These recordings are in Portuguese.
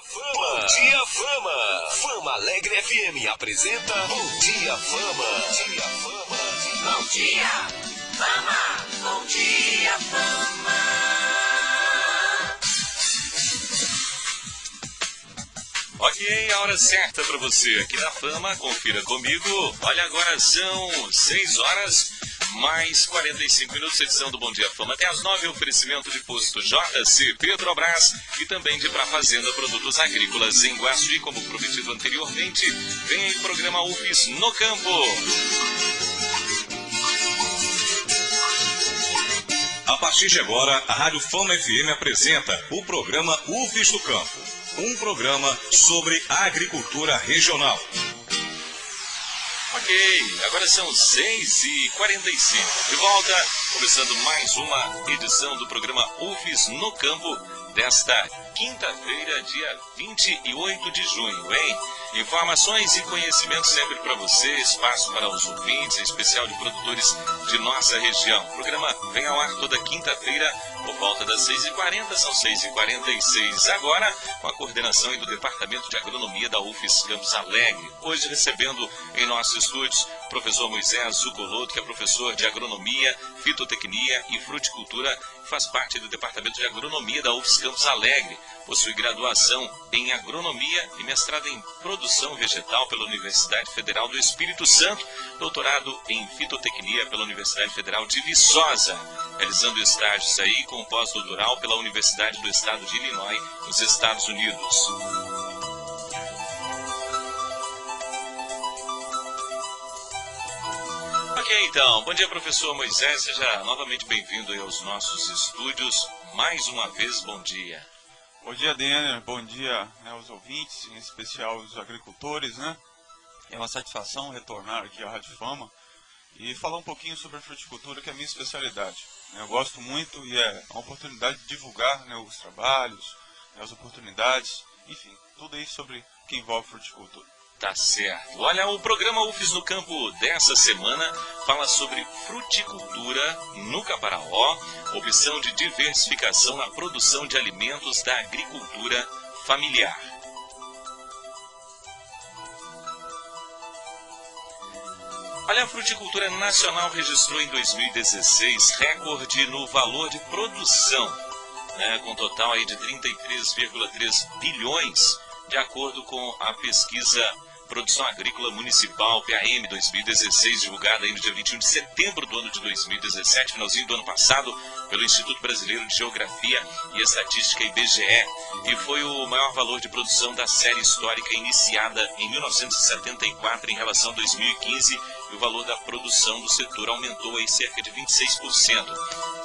Fama. Bom dia, Fama. Fama Alegre FM apresenta Bom Dia, Fama. Bom dia, Fama. Bom dia, Fama. Bom dia, Fama. Ok, a hora certa para você aqui na Fama, confira comigo. Olha, agora são 6 horas mais 45 minutos, edição do Bom Dia Fama. Até às 9, oferecimento de posto JC Petrobras e também de Pra Fazenda Produtos Agrícolas em Guaçuí, como prometido anteriormente. Vem aí o programa UFES no Campo. A partir de agora, a Rádio Fama FM apresenta o programa UFES no Campo. Um programa sobre a agricultura regional. Ok, agora são 6h45. De volta, começando mais uma edição do programa UFES no Campo desta quinta-feira, dia 28 de junho, hein? Informações e conhecimentos sempre para você, espaço para os ouvintes, em especial de produtores de nossa região. O programa vem ao ar toda quinta-feira, por volta das 6h40, são 6h46 agora, com a coordenação do Departamento de Agronomia da UFES Campos Alegre. Hoje recebendo em nossos estúdios o professor Moisés Zucoloto, que é professor de Agronomia, Fitotecnia e Fruticultura, faz parte do Departamento de Agronomia da UFES Campos Alegre. Possui graduação em Agronomia e mestrado em Produção Vegetal pela Universidade Federal do Espírito Santo, doutorado em Fitotecnia pela Universidade Federal de Viçosa, realizando estágios aí com pós-doutoral pela Universidade do Estado de Illinois, nos Estados Unidos. Ok, então, bom dia, professor Moisés, seja novamente bem-vindo aí aos nossos estúdios. Mais uma vez, bom dia. Bom dia, Denner. Bom dia, aos ouvintes, em especial os agricultores, né? É uma satisfação retornar aqui à Rádio Fama e falar um pouquinho sobre a fruticultura, que é a minha especialidade. Eu gosto muito e é uma oportunidade de divulgar, né, os trabalhos, as oportunidades, enfim, tudo isso sobre o que envolve fruticultura. Tá certo. Olha, o programa UFES no Campo dessa semana fala sobre fruticultura no Caparaó, opção de diversificação na produção de alimentos da agricultura familiar. Olha, a fruticultura nacional registrou em 2016 recorde no valor de produção, né, com total aí de 33,3 bilhões, de acordo com a pesquisa Produção Agrícola Municipal, PAM 2016, divulgada aí no dia 21 de setembro do ano de 2017, finalzinho do ano passado, pelo Instituto Brasileiro de Geografia e Estatística, IBGE, e foi o maior valor de produção da série histórica iniciada em 1974 em relação a 2015, e o valor da produção do setor aumentou aí cerca de 26%.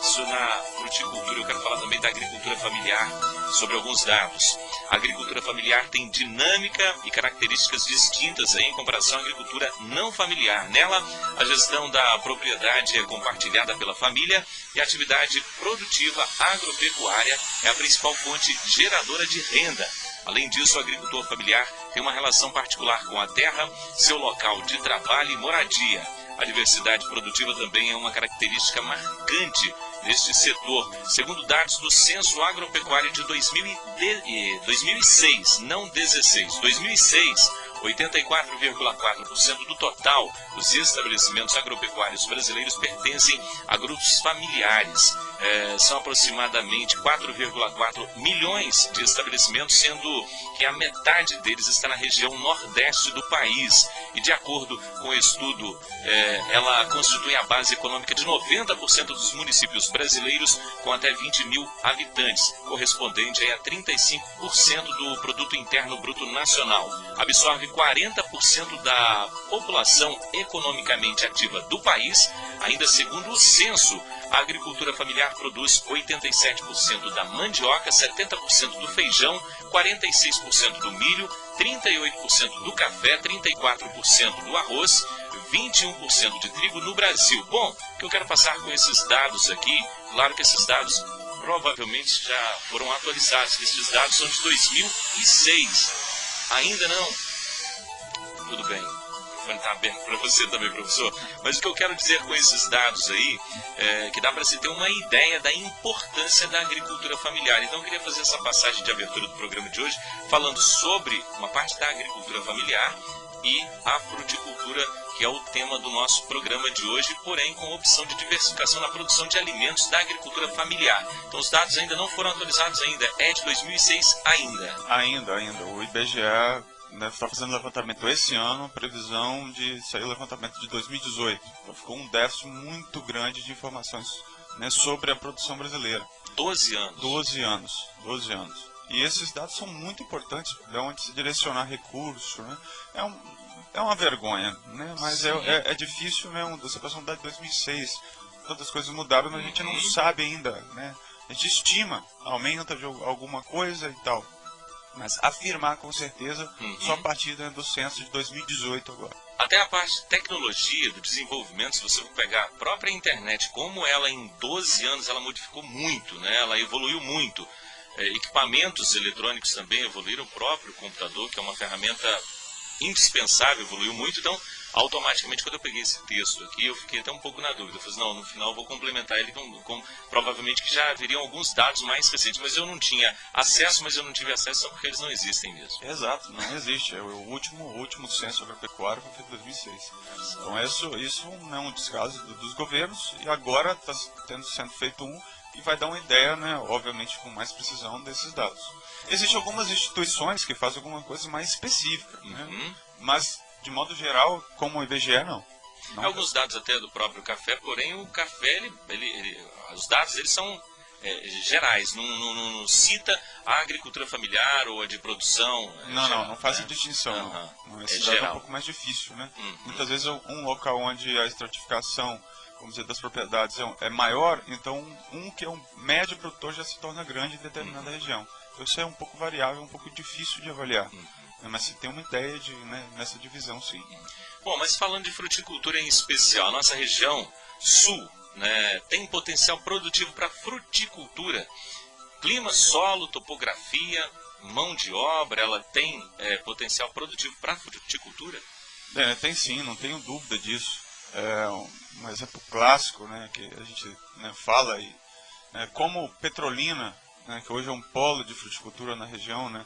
Isso na fruticultura. Eu quero falar também da agricultura familiar, sobre alguns dados. A agricultura familiar tem dinâmica e características distintas aí em comparação à agricultura não familiar. Nela, a gestão da propriedade é compartilhada pela família e a atividade produtiva agropecuária é a principal fonte geradora de renda. Além disso, o agricultor familiar tem uma relação particular com a terra, seu local de trabalho e moradia. A diversidade produtiva também é uma característica marcante deste setor, segundo dados do Censo Agropecuário de 2006, não 16, 2006, 84,4% do total dos estabelecimentos agropecuários brasileiros pertencem a grupos familiares. São aproximadamente 4,4 milhões de estabelecimentos, sendo que a metade deles está na região nordeste do país. E de acordo com o estudo, ela constitui a base econômica de 90% dos municípios brasileiros com até 20 mil habitantes, correspondente a 35% do Produto Interno Bruto Nacional. Absorve 40% da população economicamente ativa do país. Ainda segundo o censo, a agricultura familiar produz 87% da mandioca, 70% do feijão, 46% do milho, 38% do café, 34% do arroz, 21% de trigo no Brasil. Bom, o que eu quero passar com esses dados aqui, claro que esses dados provavelmente já foram atualizados, esses dados são de 2006. Ainda não? Tudo bem. microfone está aberto para você também, professor. Mas o que eu quero dizer com esses dados aí é que dá para se ter uma ideia da importância da agricultura familiar. Então eu queria fazer essa passagem de abertura do programa de hoje falando sobre uma parte da agricultura familiar e a fruticultura, que é o tema do nosso programa de hoje, porém com opção de diversificação na produção de alimentos da agricultura familiar. Então os dados ainda não foram atualizados ainda, é de 2006 ainda. Ainda. O IBGE está fazendo levantamento esse ano, previsão de sair o levantamento de 2018. Então ficou um déficit muito grande de informações, né, sobre a produção brasileira. 12 anos. 12 anos. E esses dados são muito importantes, de onde se direcionar recursos, né? É uma vergonha, né? Mas é difícil, né? Você passou um dado de 2006, tantas coisas mudaram, mas a gente não sabe ainda, né? A gente estima, aumenta de alguma coisa e tal. Mas afirmar com certeza só a partir, né, do censo de 2018 agora. Até a parte de tecnologia, do desenvolvimento, se você for pegar a própria internet, como ela em 12 anos ela modificou muito, né? Ela evoluiu muito. Equipamentos eletrônicos também evoluíram, o próprio computador, que é uma ferramenta indispensável, evoluiu muito. Então, automaticamente, quando eu peguei esse texto aqui, eu fiquei até um pouco na dúvida. Eu falei, não, no final eu vou complementar ele com provavelmente que já haveriam alguns dados mais recentes, mas eu não tinha acesso, mas eu não tive acesso só porque eles não existem mesmo. Exato, não existe. É o último censo agropecuário foi feito em 2006. Então isso é um descaso dos governos, e agora está sendo feito e vai dar uma ideia, né, obviamente com mais precisão desses dados. Existem algumas instituições que fazem alguma coisa mais específica, né? Mas de modo geral, como o IBGE, não. Alguns dados até do próprio café, porém o café, os dados eles são gerais, não cita a agricultura familiar ou a de produção. Não fazem distinção. Não. Esse dado é um pouco mais difícil, né? Muitas vezes um local onde a estratificação, vamos dizer, das propriedades é maior, então que é um médio produtor já se torna grande em determinada região. Então isso é um pouco variável, um pouco difícil de avaliar. Mas se tem uma ideia nessa divisão, sim. Bom, mas falando de fruticultura em especial, a nossa região sul, né, tem potencial produtivo para fruticultura. Clima, solo, topografia, mão de obra, ela tem potencial produtivo para fruticultura? Tem sim, não tenho dúvida disso. É um exemplo clássico, né, que a gente, né, fala aí, como Petrolina, né, que hoje é um polo de fruticultura na região, né,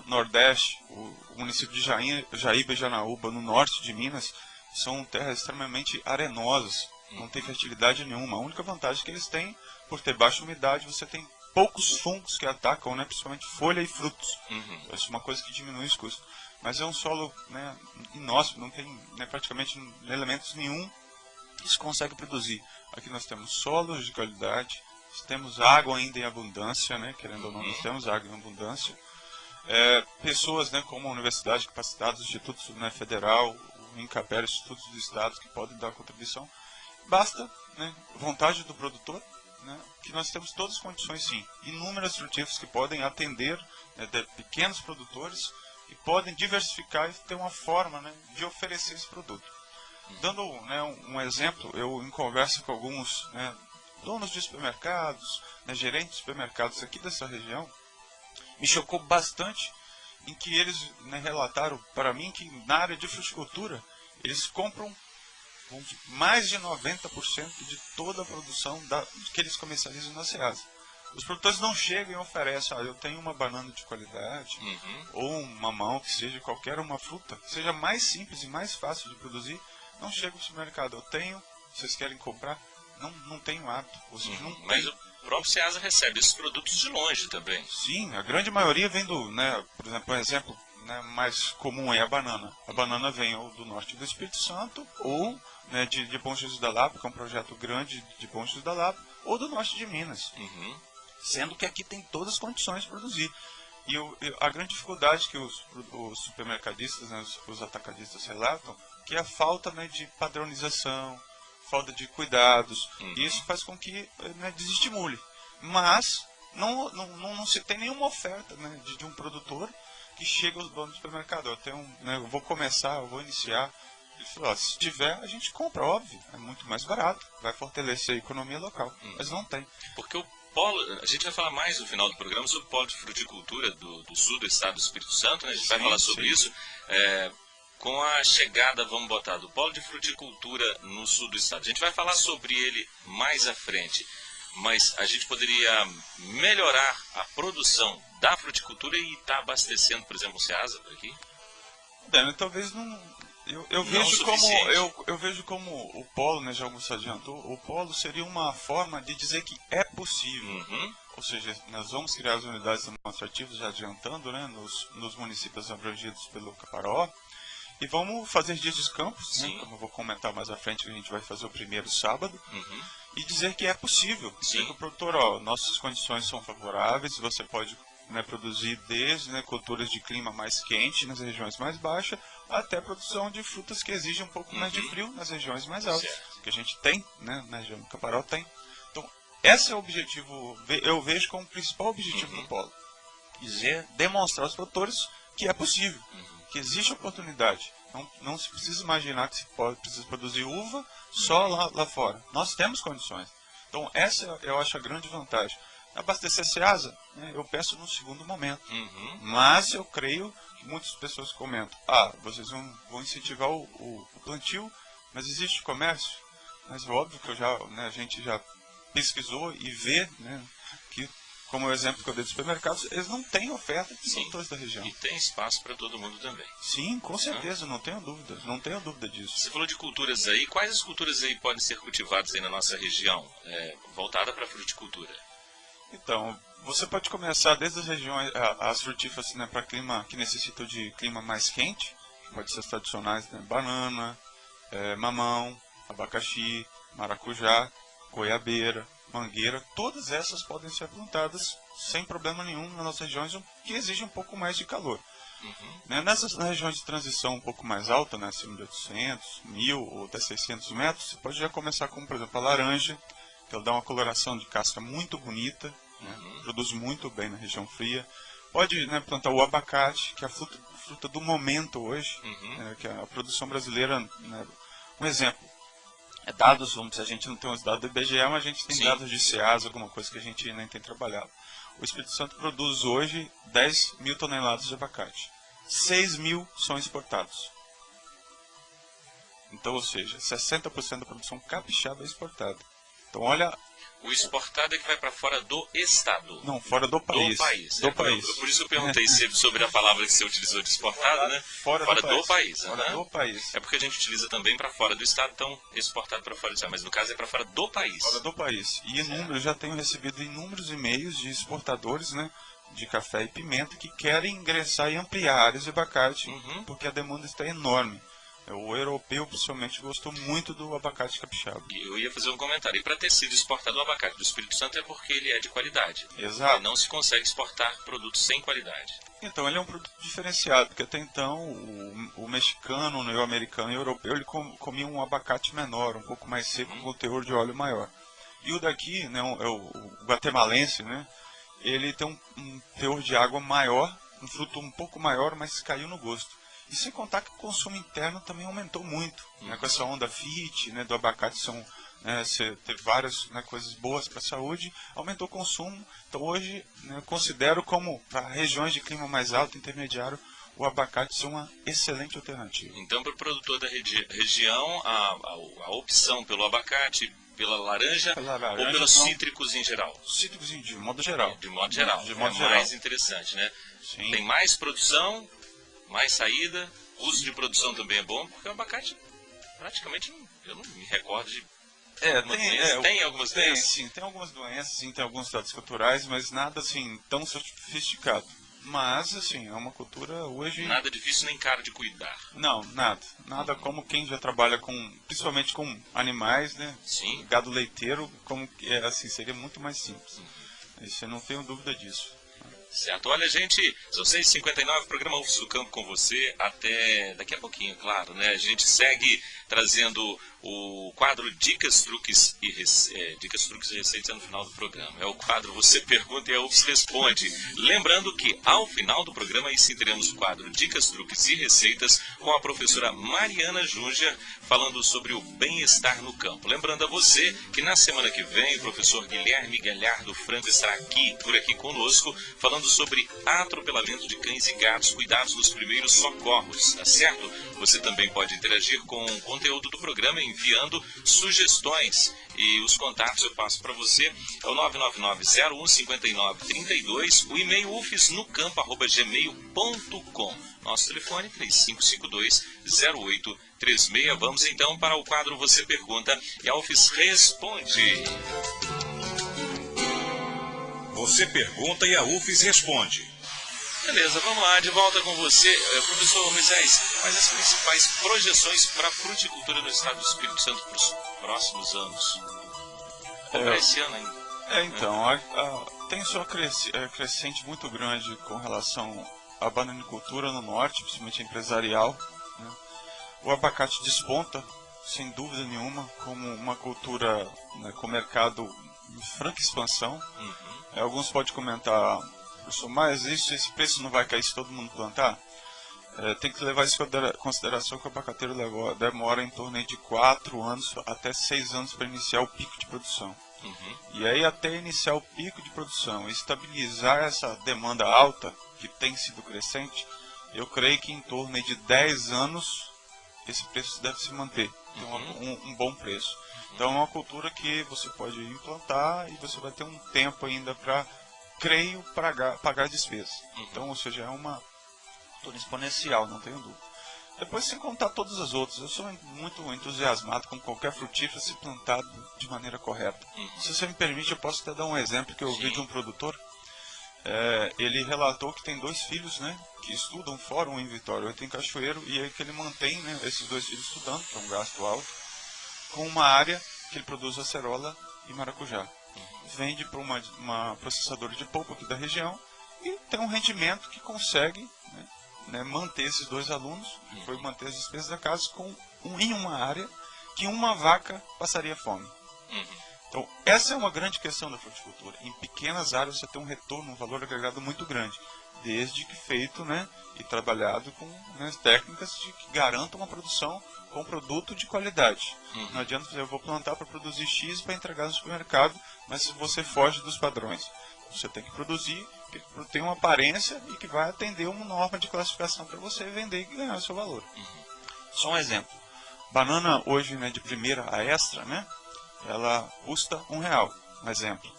Nordeste, o município de Jaíba e Janaúba, no norte de Minas, são terras extremamente arenosas, não tem fertilidade nenhuma. A única vantagem que eles têm, por ter baixa umidade, você tem poucos fungos que atacam, né, principalmente folha e frutos. Isso é uma coisa que diminui os custos. Mas é um solo, né, inóspito, não tem, né, praticamente elementos nenhum que se consegue produzir. Aqui nós temos solos de qualidade, temos água ainda em abundância, né, querendo ou não, nós temos água em abundância. Pessoas, né, como a universidade, capacitados, institutos, né, federal, o INCAPER, institutos do estado que podem dar contribuição. Basta, né, vontade do produtor, né, que nós temos todas as condições, sim. Inúmeras frutíferas que podem atender, né, de pequenos produtores e podem diversificar e ter uma forma, né, de oferecer esse produto. Dando, né, um exemplo, eu em conversa com alguns, né, donos de supermercados, né, gerentes de supermercados aqui dessa região, me chocou bastante em que eles, né, relataram para mim que na área de fruticultura eles compram mais de 90% de toda a produção que eles comercializam na Ceasa. Os produtores não chegam e oferecem, eu tenho uma banana de qualidade, ou um mamão, que seja qualquer uma fruta, que seja mais simples e mais fácil de produzir, não chega ao supermercado, eu tenho, vocês querem comprar? Não tenho hábito. Ou seja, não mas o próprio Ceasa recebe esses produtos de longe também. Sim, a grande maioria vem né, por exemplo, um exemplo, né, mais comum é a banana. A banana vem ou do norte do Espírito Santo, ou, né, de Bom Jesus da Lapa, que é um projeto grande de Bom Jesus da Lapa, ou do norte de Minas. Sendo que aqui tem todas as condições de produzir. E a grande dificuldade que os supermercadistas, né, os atacadistas relatam, que é a falta, né, de padronização, falta de cuidados. E isso faz com que, né, desestimule. Mas não se tem nenhuma oferta, né, de um produtor que chega aos donos do supermercado. Eu vou começar, eu vou iniciar. Ele falou, se tiver, a gente compra, óbvio. É muito mais barato, vai fortalecer a economia local. Mas não tem. Porque o polo, a gente vai falar mais no final do programa sobre o polo de fruticultura do sul do estado do Espírito Santo, né? A gente vai falar sobre isso. com a chegada, vamos botar, do polo de fruticultura no sul do estado. A gente vai falar sobre ele mais à frente, mas a gente poderia melhorar a produção da fruticultura e estar abastecendo, por exemplo, o Ceasa por aqui? Daniel, talvez não... Eu vejo como o polo, né, já Augusto adiantou, o polo seria uma forma de dizer que é possível. Uhum. Ou seja, nós vamos criar as unidades demonstrativas, já adiantando, né, nos municípios abrangidos pelo Caparó. E vamos fazer dias de campos, né, como eu vou comentar mais à frente, que a gente vai fazer o primeiro sábado. Uhum. E dizer que é possível. Dizer que o produtor, nossas condições são favoráveis, você pode, né, produzir desde, né, culturas de clima mais quente nas regiões mais baixas, até a produção de frutas que exigem um pouco mais de frio nas regiões mais altas, que a gente tem, né, na região do Caparó tem. Então, esse é o objetivo, eu vejo como o principal objetivo do polo. Demonstrar aos produtores que é possível, que existe oportunidade. Não se precisa imaginar que se precisa produzir uva só lá fora. Nós temos condições. Então, essa eu acho a grande vantagem. Abastecer Ceasa, né, eu peço no segundo momento. Mas eu creio que muitas pessoas comentam, vocês vão incentivar o plantio, mas existe comércio? Mas é óbvio que a gente já pesquisou e vê, né, que, como o exemplo que eu dei dos supermercados, eles não têm oferta de produtores da região. E tem espaço para todo mundo também. Sim, com certeza, não tenho dúvida disso. Você falou de culturas aí, quais as culturas aí podem ser cultivadas aí na nossa região, voltada para a fruticultura? Então, você pode começar desde as regiões, as frutíferas, né, para clima que necessitam de clima mais quente, pode ser as tradicionais, né, banana, mamão, abacaxi, maracujá, goiabeira, mangueira, todas essas podem ser plantadas sem problema nenhum nas nossas regiões que exigem um pouco mais de calor. Nas regiões de transição um pouco mais alta, né, acima de 800, 1000 ou até 600 metros, você pode já começar com, por exemplo, a laranja, que ela dá uma coloração de casca muito bonita, né, produz muito bem na região fria. Pode, né, plantar o abacate, que é a fruta do momento hoje, que a produção brasileira, né, um exemplo, dados, vamos dizer, a gente não tem os dados do IBGE, mas a gente tem dados de Ceasa, alguma coisa que a gente nem tem trabalhado. O Espírito Santo produz hoje 10 mil toneladas de abacate. 6 mil são exportados. Então, ou seja, 60% da produção capixaba é exportada. Então, olha... O exportado é que vai para fora do estado. Não, fora do país. Do país. Por isso eu perguntei sobre a palavra que você utilizou de exportado, né? Fora do país. Fora do país. É porque a gente utiliza também para fora do estado, então exportado para fora do estado. Mas no caso é para fora do país. Fora do país. E eu já tenho recebido inúmeros e-mails de exportadores, né, de café e pimenta que querem ingressar e ampliar áreas de abacate, porque a demanda está enorme. O europeu, principalmente, gostou muito do abacate capixaba. E eu ia fazer um comentário. E para ter sido exportado o abacate do Espírito Santo é porque ele é de qualidade. Exato. E não se consegue exportar produtos sem qualidade. Então, ele é um produto diferenciado, porque até então o mexicano, o americano e o europeu, ele comia um abacate menor, um pouco mais seco, com teor de óleo maior. E o daqui, né, o guatemalense, né, ele tem um teor de água maior, um fruto um pouco maior, mas caiu no gosto. E sem contar que o consumo interno também aumentou muito, né, com essa onda fit, né, do abacate, você teve várias, né, coisas boas para a saúde, aumentou o consumo. Então hoje, né, eu considero como, para regiões de clima mais alto, intermediário, o abacate ser uma excelente alternativa. Então, para o produtor da região, a opção pelo abacate, pela laranja ou pelos cítricos em geral? Cítricos de modo geral. De modo geral. Mais interessante, né? Sim. Tem mais produção, mais saída, custo de produção também é bom, porque o abacate praticamente, eu não me recordo de tem algumas doenças? Sim, tem algumas doenças, sim, tem alguns dados culturais, mas nada assim tão sofisticado. Mas, assim, é uma cultura hoje... Nada difícil nem caro de cuidar. Não, nada como quem já trabalha principalmente com animais, né? Sim. Gado leiteiro, assim, seria muito mais simples. Isso eu não tenho dúvida disso. Certo. Olha, gente, são 6h59, programa UFSC do Campo com você até daqui a pouquinho, claro, né? A gente segue trazendo o quadro Dicas, Truques e Receitas no final do programa. É o quadro Você Pergunta e a UFSC Responde. Lembrando que ao final do programa aí sim teremos o quadro Dicas, Truques e Receitas com a professora Mariana Júnger falando sobre o bem-estar no campo. Lembrando a você que na semana que vem o professor Guilherme Galhardo Franco estará por aqui conosco falando sobre atropelamento de cães e gatos, cuidados dos primeiros socorros, tá certo? Você também pode interagir com o conteúdo do programa enviando sugestões. E os contatos eu passo para você. É o 999-01-5932, o e-mail ufisnocampo@gmail.com. Nosso telefone 3552-0836. Vamos então para o quadro Você Pergunta e a UFES Responde. Você pergunta e a UFES responde. Beleza, vamos lá, de volta com você, professor Moisés. Quais as principais projeções para a fruticultura no estado do Espírito Santo para os próximos anos? Para esse ano ainda. Então, tem sua crescente muito grande com relação à bananicultura no norte, principalmente empresarial, né? O abacate desponta, sem dúvida nenhuma, como uma cultura, né, com mercado em franca expansão. Alguns podem comentar, professor, mas esse preço não vai cair se todo mundo plantar? Tem que levar isso em consideração que o abacateiro demora em torno de 4 anos até 6 anos para iniciar o pico de produção. E aí, até iniciar o pico de produção e estabilizar essa demanda alta, que tem sido crescente, eu creio que em torno de 10 anos esse preço deve se manter. Então, um bom preço. Então, é uma cultura que você pode implantar e você vai ter um tempo ainda para, creio, pagar despesas. Então, ou seja, é uma cultura exponencial, não tenho dúvida. Depois, sem contar todas as outras, eu sou muito entusiasmado com qualquer frutífero se plantado de maneira correta. Se você me permite, eu posso até dar um exemplo que eu ouvi de um produtor. Ele relatou que tem 2 filhos, né, que estudam fora, um em Vitória, outro em Cachoeiro, e aí que ele mantém, né, esses 2 filhos estudando, que é um gasto alto, com uma área que ele produz acerola e maracujá. Vende para uma processadora de polpa aqui da região e tem um rendimento que consegue, né, manter esses 2 alunos, foi manter as despesas da casa em uma área que uma vaca passaria fome. Então, essa é uma grande questão da fruticultura. Em pequenas áreas você tem um retorno, um valor agregado muito grande, desde que feito, né, e trabalhado com, né, técnicas que garantam uma produção com produto de qualidade. Não adianta dizer, eu vou plantar para produzir X para entregar no supermercado, mas se você foge dos padrões, você tem que produzir que tem uma aparência e que vai atender uma norma de classificação para você vender e ganhar o seu valor. Só um exemplo. Banana hoje, né, de primeira a extra, né, ela custa R$1, um exemplo.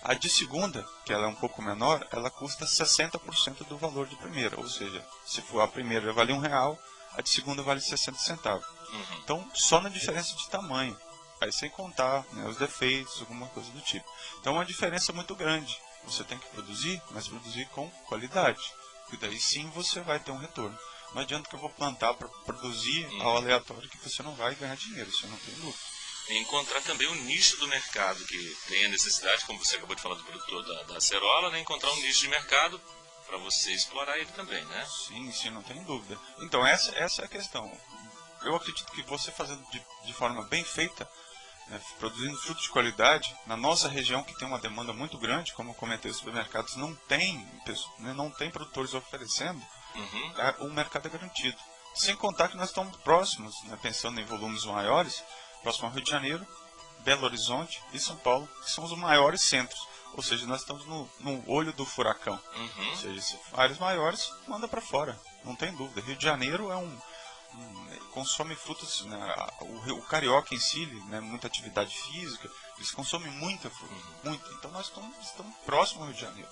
A de segunda, que ela é um pouco menor, ela custa 60% do valor de primeira. Ou seja, se for a primeira vale R$1, a de segunda vale 60 centavos. Então, só na diferença de tamanho. Aí sem contar, né, os defeitos, alguma coisa do tipo. Então, é uma diferença muito grande. Você tem que produzir, mas produzir com qualidade. E daí sim você vai ter um retorno. Não adianta que eu vou plantar para produzir ao aleatório que você não vai ganhar dinheiro, você não tem lucro. Encontrar também o nicho do mercado que tem a necessidade, como você acabou de falar do produtor da acerola, né? Encontrar um nicho de mercado para você explorar ele também, né? Sim, não tem dúvida. Então essa é a questão. Eu acredito que você fazendo de forma bem feita, né, produzindo frutos de qualidade, na nossa região que tem uma demanda muito grande, como eu comentei, os supermercados não tem produtores oferecendo, o mercado é garantido. Sem contar que nós estamos próximos, né, pensando em volumes maiores, próximo ao Rio de Janeiro, Belo Horizonte e São Paulo, que são os maiores centros. Ou seja, nós estamos no olho do furacão. Ou seja, se áreas maiores, manda para fora, não tem dúvida. Rio de Janeiro consome frutas, né, o carioca em si, né, muita atividade física, eles consomem muita fruta, muita. Então nós estamos próximos ao Rio de Janeiro.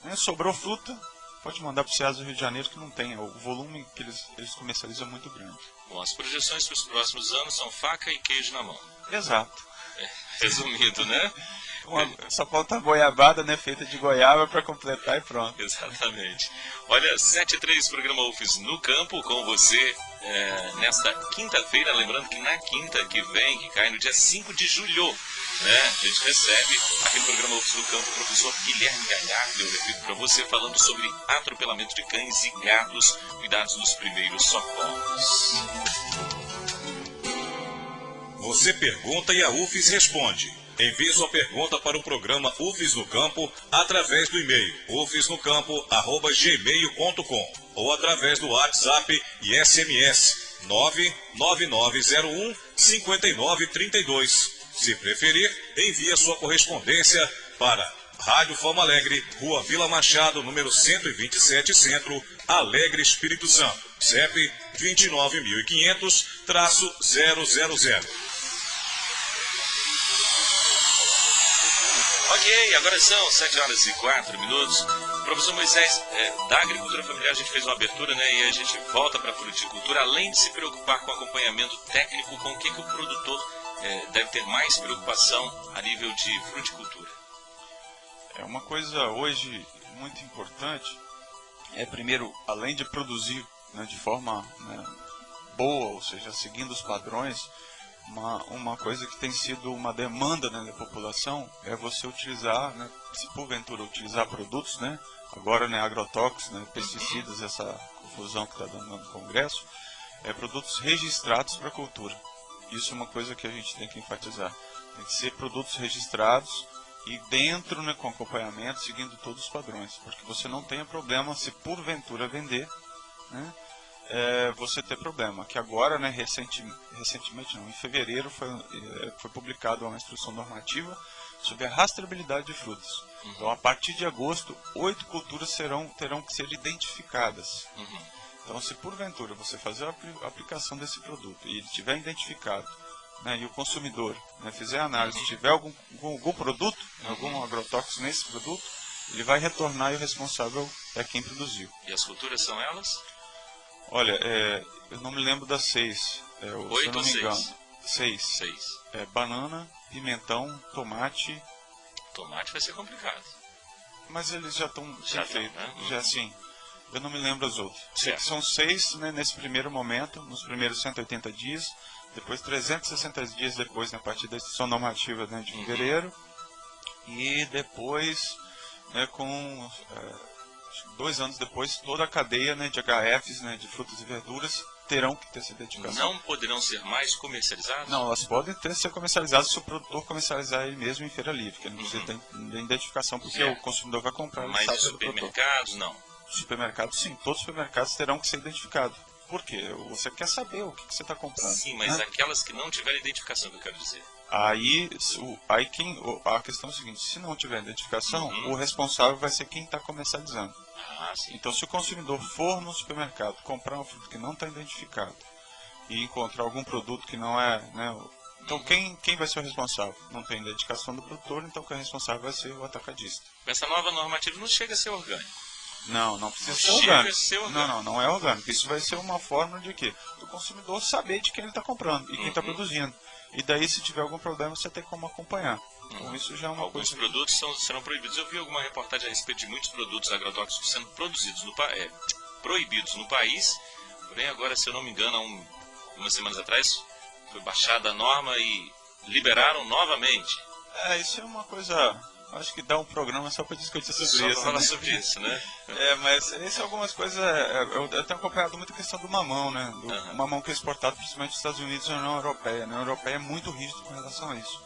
Né, sobrou fruta, pode mandar para o Ceasa do Rio de Janeiro, que não tem, o volume que eles comercializam é muito grande. Bom, as projeções para os próximos anos são faca e queijo na mão. Exato. Resumido, né? Só falta a goiabada, né, feita de goiaba para completar e pronto. Exatamente. Olha, 7:03, programa UFES no campo com você nesta quinta-feira. Lembrando que na quinta que vem, que cai no dia 5 de julho, né, a gente recebe aqui no programa UFES no campo o professor Guilherme Galhardo, eu repito para você, falando sobre atropelamento de cães e gatos, cuidados dos primeiros socorros. Você pergunta e a UFES responde. Envie sua pergunta para o programa UFES no Campo através do e-mail ufesnocampo@gmail.com ou através do WhatsApp e SMS 99901-5932. Se preferir, envie a sua correspondência para Rádio Fama Alegre, Rua Vila Machado, número 127, Centro, Alegre, Espírito Santo. CEP 29.500-000. Ok, agora são 7h04. Professor Moisés, da agricultura familiar a gente fez uma abertura, né? E a gente volta para a fruticultura, além de se preocupar com acompanhamento técnico, com o que o produtor deve ter mais preocupação a nível de fruticultura? É uma coisa hoje muito importante, primeiro, além de produzir, né, de forma, né, boa, ou seja, seguindo os padrões, uma coisa que tem sido uma demanda, né, da população é você utilizar, né, se porventura utilizar produtos, né, agora, né, agrotóxicos, né, pesticidas, essa confusão que está dando no Congresso, produtos registrados para a cultura. Isso é uma coisa que a gente tem que enfatizar. Tem que ser produtos registrados e dentro, né, com acompanhamento, seguindo todos os padrões, porque você não tenha problema se porventura vender, né, você ter problema. Que agora, né, recentemente não, em fevereiro foi publicada uma instrução normativa sobre a rastreabilidade de frutas. Então, a partir de agosto, 8 culturas terão que ser identificadas. Então, se porventura você fazer a aplicação desse produto e ele estiver identificado, né, e o consumidor, né, fizer a análise, tiver algum produto, algum agrotóxico nesse produto, ele vai retornar e o responsável é quem produziu. E as culturas são elas? Olha, eu não me lembro das 6. 8 ou 6? 6. Banana, pimentão, tomate. Tomate vai ser complicado. Mas eles já estão feitos, né? já assim. Eu não me lembro as outras. Certo. São 6, né, nesse primeiro momento, nos primeiros 180 dias, depois 360 dias depois, né, a partir da instrução normativa, né, de fevereiro, e depois, né, com 2 anos depois, toda a cadeia, né, de HFs, né, de frutas e verduras, terão que ter essa identificação. Não poderão ser mais comercializadas? Não, elas podem ser comercializadas se o produtor comercializar ele mesmo em feira livre, que ele não precisa da identificação, porque o consumidor vai comprar. Mas em supermercados, não? Supermercados, sim. Todos os supermercados terão que ser identificados. Por quê? Você quer saber o que você está comprando. Sim, mas aquelas que não tiverem identificação, que eu quero dizer. A questão é a seguinte, se não tiver identificação, o responsável vai ser quem está comercializando. Sim. Então, se o consumidor for no supermercado comprar um fruto que não está identificado e encontrar algum produto que não é, né, então quem vai ser o responsável? Não tem identificação do produtor, então quem é responsável vai ser o atacadista. Essa nova normativa não chega a ser orgânico. Não precisa ser orgânico. Não é orgânico. Isso vai ser uma forma de quê? Do consumidor saber de quem ele está comprando e quem está produzindo. E daí, se tiver algum problema, você tem como acompanhar. Então, isso já é uma Alguns produtos serão proibidos. Eu vi alguma reportagem a respeito de muitos produtos agrotóxicos sendo produzidos proibidos no país. Porém, agora, se eu não me engano, umas semanas atrás, foi baixada a norma e liberaram novamente. Isso é uma coisa... Acho que dá um programa só para discutir sobre isso. Só para falar sobre isso, né? Mas isso é algumas coisas... eu tenho acompanhado muito a questão do mamão, né? Do mamão que é exportado principalmente dos Estados Unidos e na União Europeia. A União Europeia é muito rígida com relação a isso.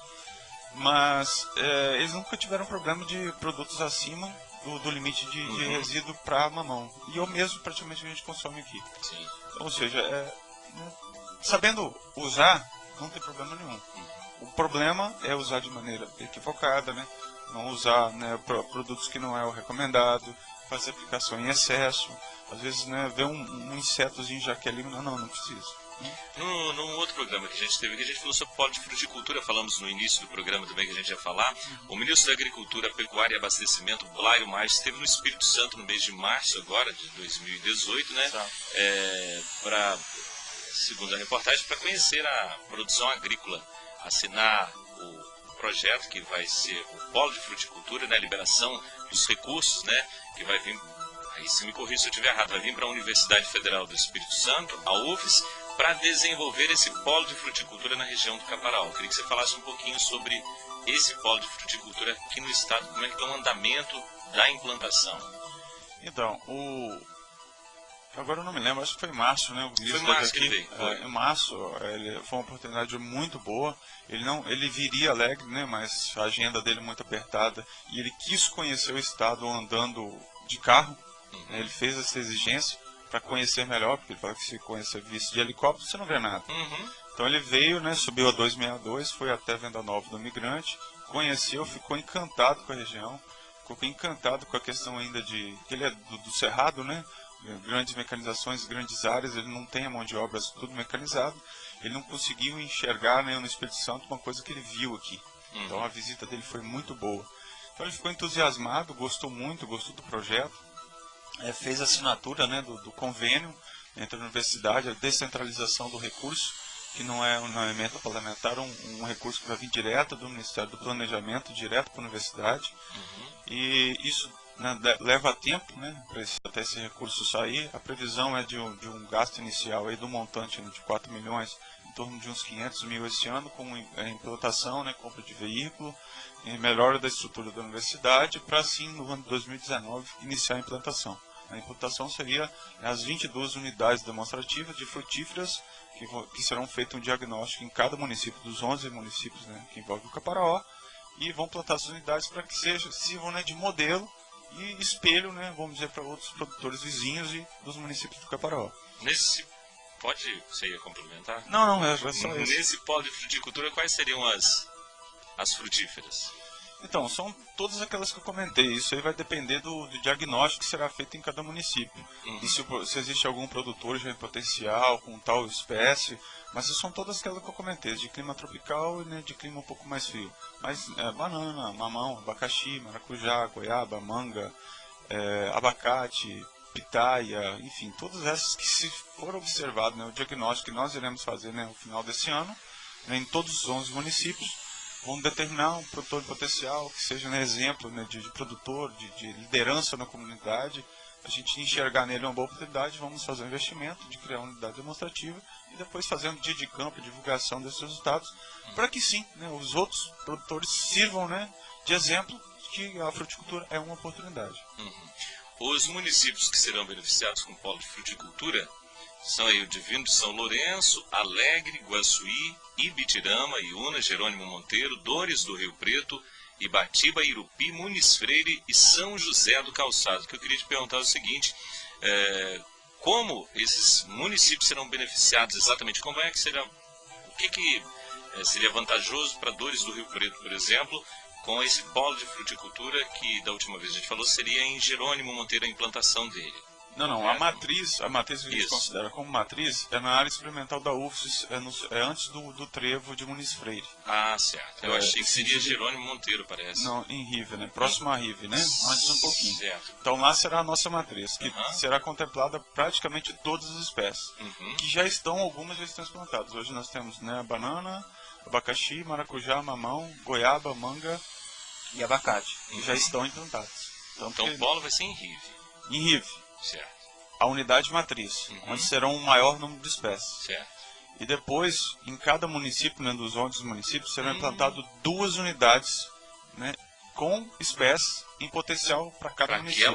Mas eles nunca tiveram problema de produtos acima do limite de resíduo para mamão. E eu mesmo, praticamente, a gente consome aqui. Sim. Ou seja, sabendo usar, não tem problema nenhum. O problema é usar de maneira equivocada, né? Não usar, né, produtos que não é o recomendado, fazer aplicação em excesso, às vezes, né, ver um insetozinho já que elimina, não precisa. Num outro programa que a gente teve aqui, a gente falou sobre polo de fruticultura, falamos no início do programa também que a gente ia falar. O ministro da Agricultura, Pecuária e Abastecimento, Blairo Maes, esteve no Espírito Santo no mês de março agora, de 2018, né, segundo a reportagem, para conhecer a produção agrícola, assinar o projeto que vai ser o polo de fruticultura, né, liberação dos recursos, né, que vai vir, aí se me corrija se eu estiver errado, vai vir para a Universidade Federal do Espírito Santo, a UFES, para desenvolver esse polo de fruticultura na região do Caparaó. Eu queria que você falasse um pouquinho sobre esse polo de fruticultura aqui no estado, como é que está o andamento da implantação. Então, agora eu não me lembro, acho que foi em março, né? Foi em março que ele veio. Em março, foi uma oportunidade muito boa. Ele viria alegre, né? Mas a agenda dele muito apertada. E ele quis conhecer o estado andando de carro. Né? Ele fez essa exigência para conhecer melhor, porque ele fala que se conhecer visto de helicóptero, você não vê nada. Então ele veio, né? Subiu a 262, foi até Venda Nova do Migrante, conheceu, ficou encantado com a região, ficou encantado com a questão ainda de... que ele é do Cerrado, né? grandes mecanizações, grandes áreas, ele não tem a mão de obra tudo mecanizado, ele não conseguiu enxergar, né, no Espírito Santo uma coisa que ele viu aqui. Então a visita dele foi muito boa. Então ele ficou entusiasmado, gostou muito, gostou do projeto, fez a assinatura, né, do convênio entre a universidade, a descentralização do recurso, que não é uma emenda parlamentar, um recurso que vai vir direto do Ministério do Planejamento, direto para a universidade. E isso, né, leva tempo, né, até esse recurso sair. A previsão é de um gasto inicial aí do montante, né, de 4 milhões, em torno de uns 500 mil esse ano, com a implantação, né, compra de veículo, e melhora da estrutura da universidade, para assim, no ano de 2019, iniciar a implantação. A implantação seria as 22 unidades demonstrativas de frutíferas, que serão feito um diagnóstico em cada município, dos 11 municípios, né, que envolve o Caparaó, e vão plantar essas unidades para que sirvam, né, de modelo e espelho, né, vamos dizer, para outros produtores vizinhos e dos municípios do Caparaó. Você ia complementar? Não, é só isso. Nesse polo de fruticultura, quais seriam as frutíferas? Então, são todas aquelas que eu comentei. Isso aí vai depender do diagnóstico que será feito em cada município. E se existe algum produtor já em potencial, com tal espécie. Mas são todas aquelas que eu comentei, de clima tropical e, né, de clima um pouco mais frio. Mas banana, mamão, abacaxi, maracujá, goiaba, manga, abacate, pitaia, enfim, todas essas que, se for observado, né, o diagnóstico que nós iremos fazer, né, no final desse ano, né, em todos os 11 municípios, vão determinar um produtor de potencial que seja um exemplo, né, de produtor, de liderança na comunidade. A gente enxergar nele uma boa oportunidade, vamos fazer um investimento de criar uma unidade demonstrativa e depois fazer um dia de campo, divulgação desses resultados, para que sim, né, os outros produtores sirvam, né, de exemplo que a fruticultura é uma oportunidade. Os municípios que serão beneficiados com o polo de fruticultura são aí o Divino de São Lourenço, Alegre, Guaçuí, Ibitirama, Iuna, Jerônimo Monteiro, Dores do Rio Preto, Ibatiba, Irupi, Muniz Freire e São José do Calçado. O que eu queria te perguntar é o seguinte, como esses municípios serão beneficiados exatamente? Como é que será, o que seria vantajoso para Dores do Rio Preto, por exemplo, com esse polo de fruticultura que da última vez a gente falou seria em Jerônimo Monteiro a implantação dele? Não, a matriz que a gente considera como matriz é na área experimental da UFSS, é antes do trevo de Muniz Freire. Ah, certo. Eu achei que seria Jerônimo Monteiro, parece. Não, em Rive, né? Próximo a Rive, né? Antes um pouquinho. Certo. Então lá será a nossa matriz, que será contemplada praticamente todas as espécies, que algumas já estão implantadas. Hoje nós temos, né, banana, abacaxi, maracujá, mamão, goiaba, manga e abacate, que já estão implantados. Então o polo vai ser em Rive. Em Rive. Certo. A unidade matriz, onde serão um maior número de espécies. Certo. E depois, em cada município, né, dos 11 municípios, serão implantadas 2 unidades, né, com espécies em potencial para cada município.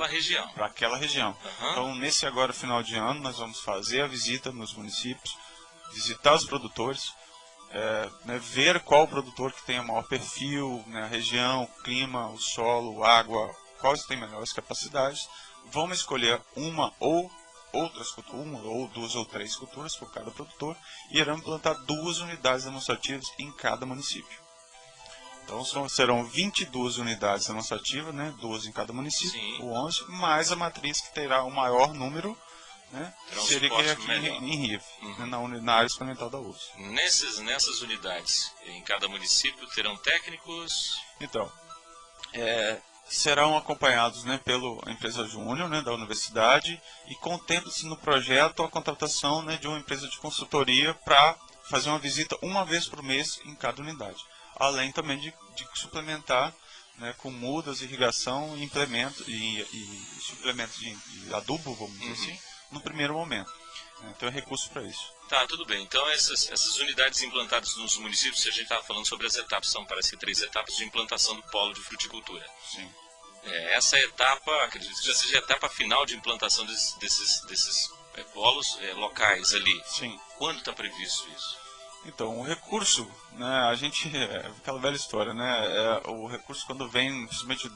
Para aquela região. Então, nesse agora final de ano, nós vamos fazer a visita nos municípios, visitar os produtores, né, ver qual produtor que tem o maior perfil, né, a região, o clima, o solo, a água, quais têm melhores capacidades. Vamos escolher uma ou 2 ou 3 culturas por cada produtor e iremos plantar 2 unidades demonstrativas em cada município. Então serão 22 unidades demonstrativas, né, 12 em cada município, o 11, mais a matriz que terá o maior número, né, seria aqui em Rive, né, na área experimental da UFSS. Nessas unidades, em cada município, terão técnicos? Então, serão acompanhados, né, pela empresa júnior, né, da universidade, e contempla-se no projeto a contratação, né, de uma empresa de consultoria para fazer uma visita uma vez por mês em cada unidade, além também de suplementar, né, com mudas, irrigação e suplementos de adubo, vamos dizer assim, no primeiro momento. Então é recurso para isso. Tá, tudo bem. Então essas unidades implantadas nos municípios, a gente estava falando sobre as etapas, são parece que 3 etapas de implantação do polo de fruticultura. Sim. Essa etapa, acredito que já seja a etapa final de implantação desses polos locais ali. Sim. Quando está previsto isso? Então, o recurso, né, aquela velha história, né, o recurso quando vem, principalmente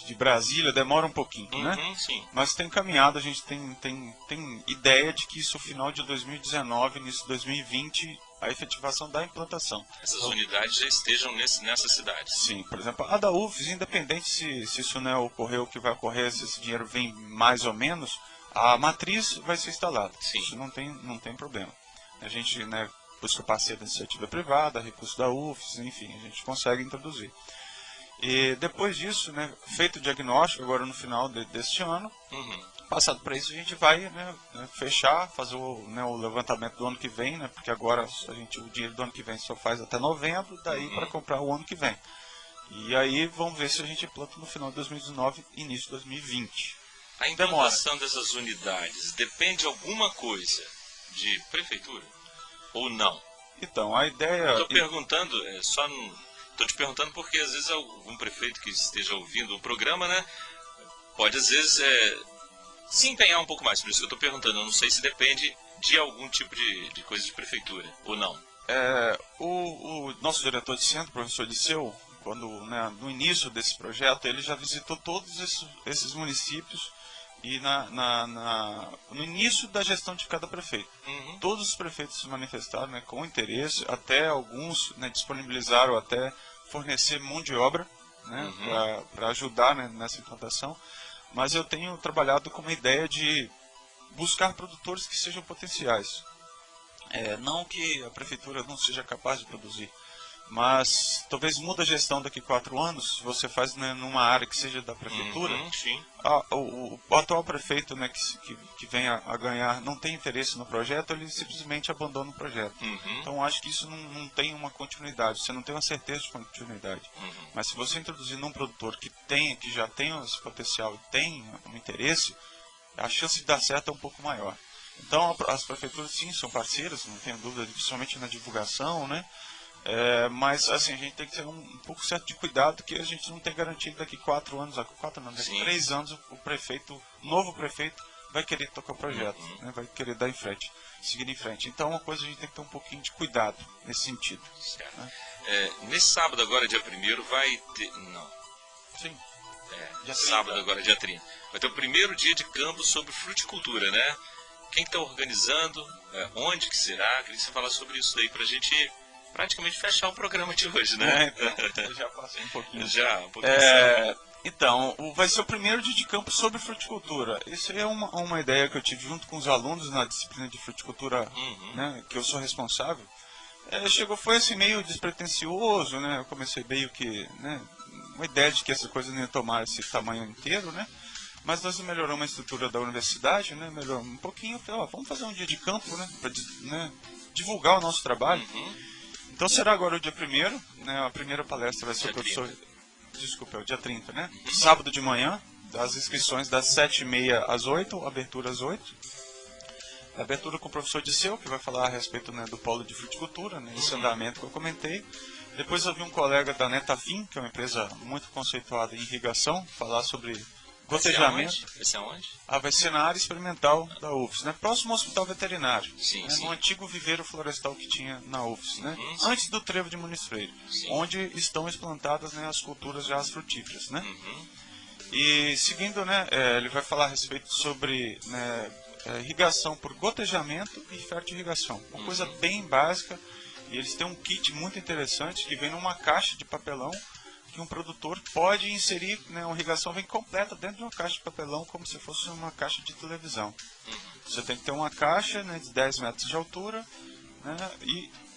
de Brasília, demora um pouquinho, né? Sim. Mas tem caminhado, a gente tem ideia de que isso, final de 2019, início de 2020, a efetivação da implantação. Essas unidades já estejam nessas cidades? Sim, por exemplo, a da UFSS, independente se isso, né, ocorrer, o que vai ocorrer, se esse dinheiro vem mais ou menos, a matriz vai ser instalada. Sim. Isso não tem problema. A gente, né, busca parceiro da iniciativa privada, recurso da UFES, enfim, a gente consegue introduzir. E depois disso, né, feito o diagnóstico, agora no final deste ano, passado para isso, a gente vai, né, fechar, fazer o levantamento do ano que vem, né, porque agora o dinheiro do ano que vem só faz até novembro, daí para comprar o ano que vem. E aí vamos ver se a gente planta no final de 2019, início de 2020. A implantação dessas unidades depende alguma coisa de prefeitura ou não? Então, a ideia... Estou perguntando, estou te perguntando porque às vezes algum prefeito que esteja ouvindo o programa, né, pode às vezes se empenhar um pouco mais, por isso que eu estou perguntando. Eu não sei se depende de algum tipo de coisa de prefeitura ou não. O nosso diretor de centro, o professor Disseu, quando, né, no início desse projeto, ele já visitou todos esses municípios e no início da gestão de cada prefeito. Todos os prefeitos se manifestaram, né, com interesse, até alguns, né, disponibilizaram até fornecer mão de obra, né, para ajudar, né, nessa implantação. Mas eu tenho trabalhado com uma ideia de buscar produtores que sejam potenciais. Não que a prefeitura não seja capaz de produzir, mas talvez muda a gestão daqui a 4 anos, se você faz, né, numa área que seja da prefeitura, o atual prefeito, né, que vem a ganhar não tem interesse no projeto, ele simplesmente abandona o projeto. Então acho que isso não tem uma continuidade, você não tem uma certeza de continuidade. Mas se você introduzir num produtor que já tem esse potencial e tem um interesse, a chance de dar certo é um pouco maior. Então as prefeituras sim são parceiras, não tenho dúvida, principalmente na divulgação, né? Mas assim, a gente tem que ter um pouco certo de cuidado, que a gente não tem garantido daqui 4 anos, daqui 3 anos o novo prefeito vai querer tocar o projeto, né? Vai querer seguir em frente. Então uma coisa a gente tem que ter um pouquinho de cuidado nesse sentido. Certo. Né? Nesse sábado agora, dia 1º, vai ter... Não. Sim. Sábado agora, dia 30. Vai ter o primeiro dia de campo sobre fruticultura, né? Quem está organizando, onde que será? Queria que você falasse sobre isso daí pra gente praticamente fechar o programa de hoje, né? Então, eu já passei um pouquinho. Então, vai ser o primeiro dia de campo sobre fruticultura. Isso é uma ideia que eu tive junto com os alunos na disciplina de fruticultura, né, que eu sou responsável. Foi assim meio despretensioso, né? Eu comecei meio que, né, uma ideia de que essa coisa não ia tomar esse tamanho inteiro, né? Mas nós melhoramos a estrutura da universidade, né? Melhoramos um pouquinho. Falei, vamos fazer um dia de campo, né? Para, né, divulgar o nosso trabalho. Então será agora o dia 1º, né? A primeira palestra vai ser o professor... 30. Desculpa, é o dia 30, né? Sábado de manhã, das inscrições das 7h30 às 8h, abertura às 8h. Abertura com o professor Disseu, que vai falar a respeito, né, do polo de fruticultura, né, esse andamento que eu comentei. Depois eu vi um colega da Netafim, que é uma empresa muito conceituada em irrigação, falar sobre gotejamento. Vai ser aonde? Vai ser na área experimental da UFES, né, próximo ao hospital veterinário, Sim, né, sim. no antigo viveiro florestal que tinha na UFES, né, antes do trevo de Muniz Freire, onde estão implantadas, né, as culturas já frutíferas, né. E seguindo, né, ele vai falar a respeito sobre, né, irrigação por gotejamento e fertirrigação, uma coisa bem básica. E eles têm um kit muito interessante que vem numa caixa de papelão, que um produtor pode inserir, né, uma irrigação vem completa dentro de uma caixa de papelão, como se fosse uma caixa de televisão. Você tem que ter uma caixa, né, de 10 metros de altura, né,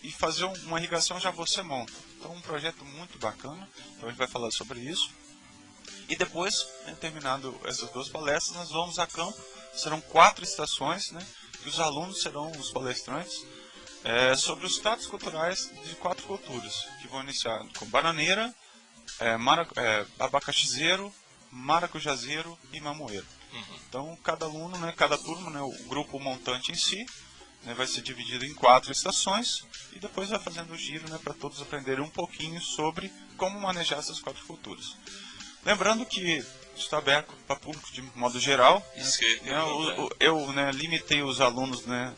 e fazer uma irrigação já você monta. Então um projeto muito bacana, então a gente vai falar sobre isso. E depois, né, terminado essas 2 palestras, nós vamos a campo. Serão 4 estações, né, e os alunos serão os palestrantes, sobre os status culturais de 4 culturas, que vão iniciar com bananeira, abacaxizeiro, maracujazeiro e mamoeiro. Então, cada aluno, né, cada turma, né, o grupo montante em si, né, vai ser dividido em 4 estações, e depois vai fazendo o giro, né, para todos aprenderem um pouquinho sobre como manejar essas 4 culturas. Lembrando que está aberto para público de modo geral. Isso que eu né, limitei os alunos, né,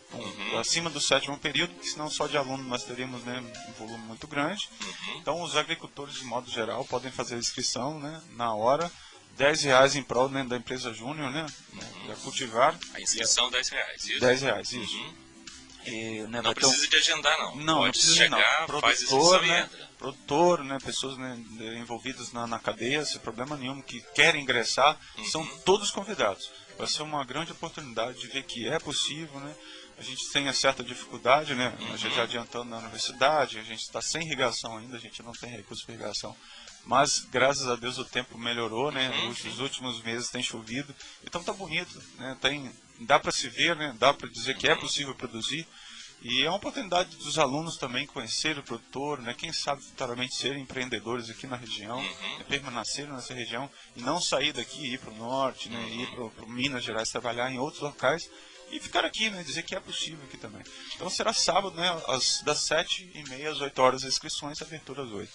acima do 7º período, porque senão só de aluno nós teríamos, né, um volume muito grande. Então os agricultores de modo geral podem fazer a inscrição, né, na hora, R$10 em prol, né, da empresa Júnior, né, para cultivar. A inscrição R$10, isso? R$10, isso. E, né, não precisa de agendar, não. Não, pode precisa chegar, não. faz inscrição, né, e entra. Produtor, né, pessoas, né, envolvidas na cadeia, sem problema nenhum, que querem ingressar, são todos convidados. vai ser uma grande oportunidade de ver que é possível, né? A gente tem uma certa dificuldade, né? Já adiantando na universidade, a gente está sem irrigação ainda, a gente não tem recurso para irrigação. Mas, graças a Deus, o tempo melhorou, né? Os últimos meses tem chovido. Então tá bonito, né? Dá para se ver, né? Dá para dizer que é possível produzir. E é uma oportunidade dos alunos também conhecerem o produtor, né? Quem sabe futuramente serem empreendedores aqui na região, né? Permanecerem nessa região e não sair daqui e ir para o norte, né? Ir para Minas Gerais, trabalhar em outros locais e ficar aqui, né? Dizer que é possível aqui também. Então será sábado, né? Das 7h30 às 8 horas as inscrições, abertura às 8.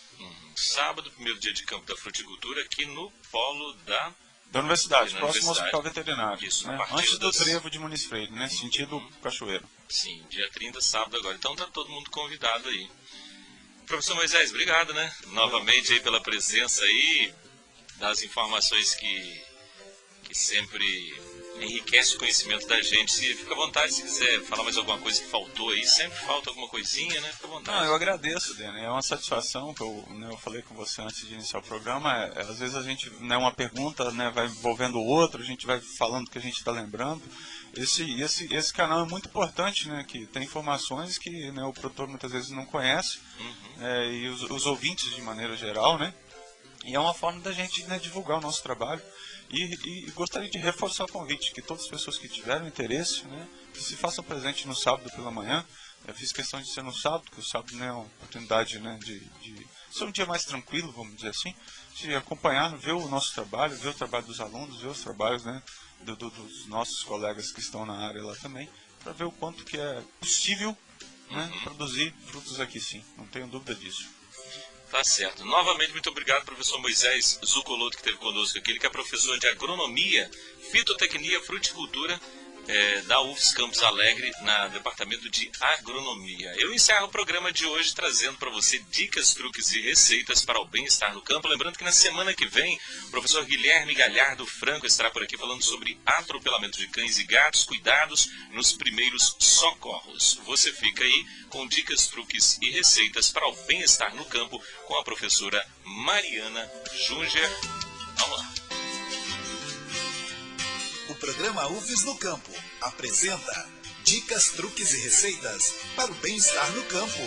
Sábado, primeiro dia de campo da fruticultura aqui no polo da universidade, próximo ao hospital veterinário. Isso, né? Antes do trevo de Muniz Freire, né? Sentido Cachoeiro. Sim, dia 30, sábado agora. Então tá todo mundo convidado aí. Professor Moisés, obrigado, né? Novamente aí pela presença aí, das informações que sempre enriquece o conhecimento da gente. Fica à vontade se quiser falar mais alguma coisa que faltou aí. Sempre falta alguma coisinha, né? Fica à vontade. Não, eu agradeço, Dani. É uma satisfação que eu falei com você antes de iniciar o programa. Às vezes a gente, né, uma pergunta, né, vai envolvendo o outro, a gente vai falando o que a gente está lembrando. Esse canal é muito importante, né? Que tem informações que, né, o produtor muitas vezes não conhece, e os ouvintes de maneira geral, né? E é uma forma da gente, né, divulgar o nosso trabalho. E gostaria de reforçar o convite, que todas as pessoas que tiveram interesse, né, que se façam presente no sábado pela manhã. Eu fiz questão de ser no sábado, porque o sábado, né, é uma oportunidade, né, de ser um dia mais tranquilo, vamos dizer assim, de acompanhar, ver o nosso trabalho, ver o trabalho dos alunos, ver os trabalhos, né, dos nossos colegas que estão na área lá também, para ver o quanto que é possível, né, produzir frutos aqui, sim, não tenho dúvida disso. Tá certo. Novamente, muito obrigado, professor Moisés Zucoloto, que esteve conosco aqui. Ele que é professor de agronomia, fitotecnia, fruticultura da UFS Campos Alegre, no departamento de agronomia. Eu encerro o programa de hoje trazendo para você dicas, truques e receitas para o bem-estar no campo. Lembrando que na semana que vem, o professor Guilherme Galhardo Franco estará por aqui falando sobre atropelamento de cães e gatos, cuidados nos primeiros socorros. Você fica aí com dicas, truques e receitas para o bem-estar no campo com a professora Mariana Junger. Vamos lá. O programa UFS no Campo apresenta dicas, truques e receitas para o bem-estar no campo.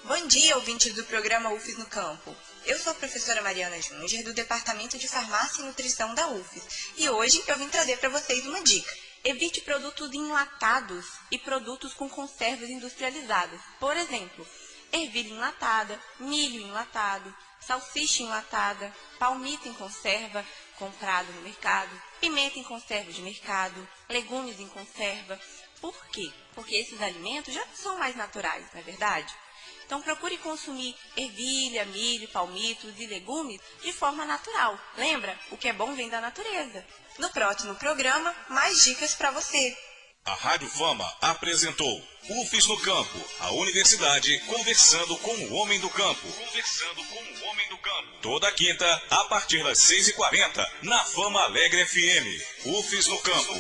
Bom dia, ouvintes do programa UFS no Campo. Eu sou a professora Mariana Junger, do Departamento de Farmácia e Nutrição da UFS. E hoje eu vim trazer para vocês uma dica. Evite produtos enlatados e produtos com conservas industrializadas. Por exemplo, ervilha enlatada, milho enlatado, salsicha enlatada, palmito em conserva, comprado no mercado, pimenta em conserva de mercado, legumes em conserva. Por quê? Porque esses alimentos já são mais naturais, não é verdade? Então procure consumir ervilha, milho, palmitos e legumes de forma natural. Lembra? O que é bom vem da natureza. No próximo programa, mais dicas para você. A Rádio Fama apresentou UFS no Campo, a universidade conversando com o homem do campo. Toda quinta, a partir das 6h40, na Fama Alegre FM. UFS no Campo.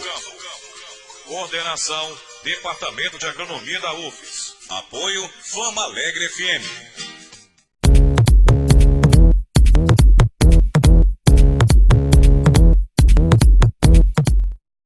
Coordenação, Departamento de Agronomia da UFS. Apoio, Fama Alegre FM.